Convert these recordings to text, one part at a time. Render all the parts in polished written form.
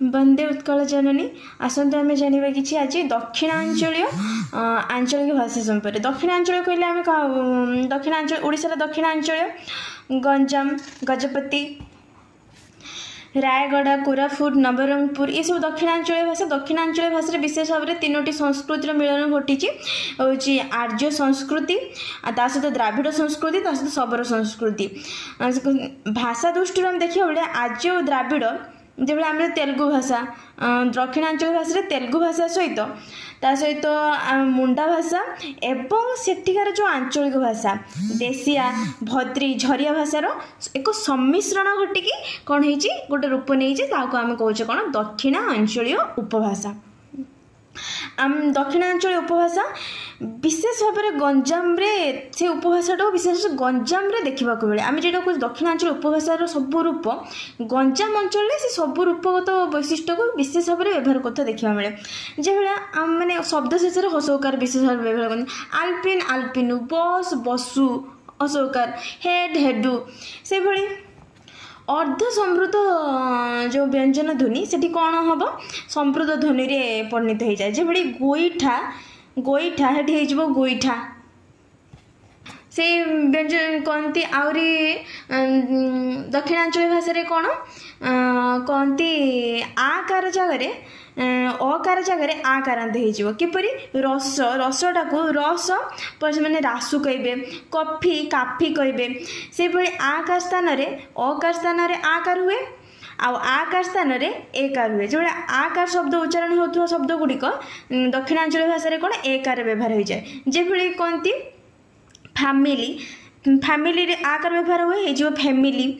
वंदे उत्कल जननी। आसतु आम जाना कि आज दक्षिणांचल आंचलिक भाषा संपर्क। दक्षिणांचल कहले आम दक्षिणांचल ओडिशार दक्षिणांचल गंजाम, गजपति, रायगढ़, कोरापुट, नवरंगपुर ये सब दक्षिणांचल भाषा। दक्षिणांचल भाषा विशेष भाव में 3टी संस्कृतिर मिलन घटी हूँ आर्य संस्कृति, ता सहित द्राविड़ संस्कृति, ता सहित शबर संस्कृति। भाषा दृष्टि आम देखा बेले आर्य और द्राविड़ जो आम तेलुगु भाषा दक्षिणांचल भाषा तेलुगु भाषा सहित ता सहित मुंडा भाषा एवं सेठिकार जो आंचलिक भाषा देशिया, भद्री, झरिया भाषार एक सम्मिश्रण घटिकी कौन होती गोटे रूप नहीं आम कहे कौन दक्षिणांचलीय उपभाषा। आम दक्षिणांचल उपभाषा विशेष भाव में गंजाम रे से उपभाषाटा विशेष गंजाम रे देखा मिले। आम जो कह दक्षिणांचल उपभाषार सब रूप गंजाम अंचल से सब रूपगत वैशिष्ट्य को विशेष भाव में व्यवहार करता देखा मिले। जो भाई मैंने शब्द शेष हसौकार विशेष भाव व्यवहार करते आलपिन आलपिनु, बस बसु हसौकार, हेड हेडु से भली अर्ध समृद्ध जो व्यंजन ध्वनि से कौन हम समृद्ध ध्वनि रे परिणत हो जाए। जो भाई गोईठा गोईठा हेठी हो गोईठा से व्यंजन कहती आहरी दक्षिणांचल भाषा कौन कहती आकार जगह अकार जगह आकारांत हो किपरि रस रसटा को रस मैंने रासु कहे, कफी काफी कहे से भाई आकार स्थान अकार स्थान आकार हुए आकार स्थान एकार हुए। जो आकार शब्द उच्चारण होता शब्द गुड़िक दक्षिणांचल भाषा कौन एकार व्यवहार हो जाए। जो भाई कहती फैमिली फैमिली आकार व्यवहार हुए हो फैमिली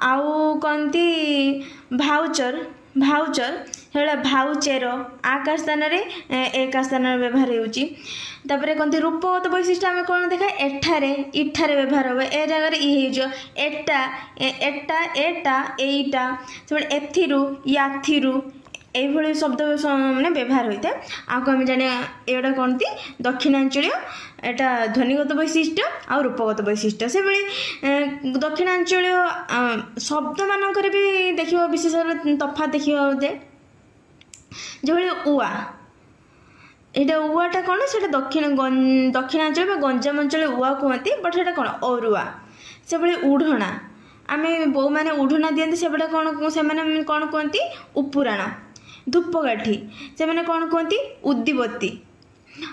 आउ कहती भाउचर भाउचर है भाउचेर आकार स्थान एकार स्थान व्यवहार होपर कहते रूपगत वैशिष्ट्य आम कौन देखा एठारे इठारे व्यवहार हे ए जगह ये एटा एटा एटा एटा सब एथिरु याथिरु ये शब्द मैंने व्यवहार होता है। आपको आम जाने एटा कौन थी दक्षिणांचल एटा ध्वनिगत वैशिष्ट्य आ रूपगत वैशिष्ट्य। से भाई दक्षिणांचल शब्द मानक भी देखा विशेष तफात देखा दे जो उआ यहाँ उआटा कौन से दक्षिणांचल गंजाम अंचल उआ कहती बट से कौन अरुआ से भाई उढ़णा आम बो मैंने उढ़णा दिखती से कौन से कौन कहती उपुराण, धूपकाठी से मैंने कौन कहती उद्दीपत्ति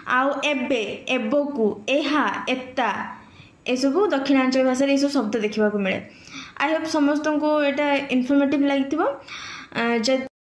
आउ एबे एबकू एहा एता एसबू दक्षिणांचल भाषा ये सब शब्द देखा मिले। आई होप समस्त को यहाँ इनफॉर्मेटिव लगी।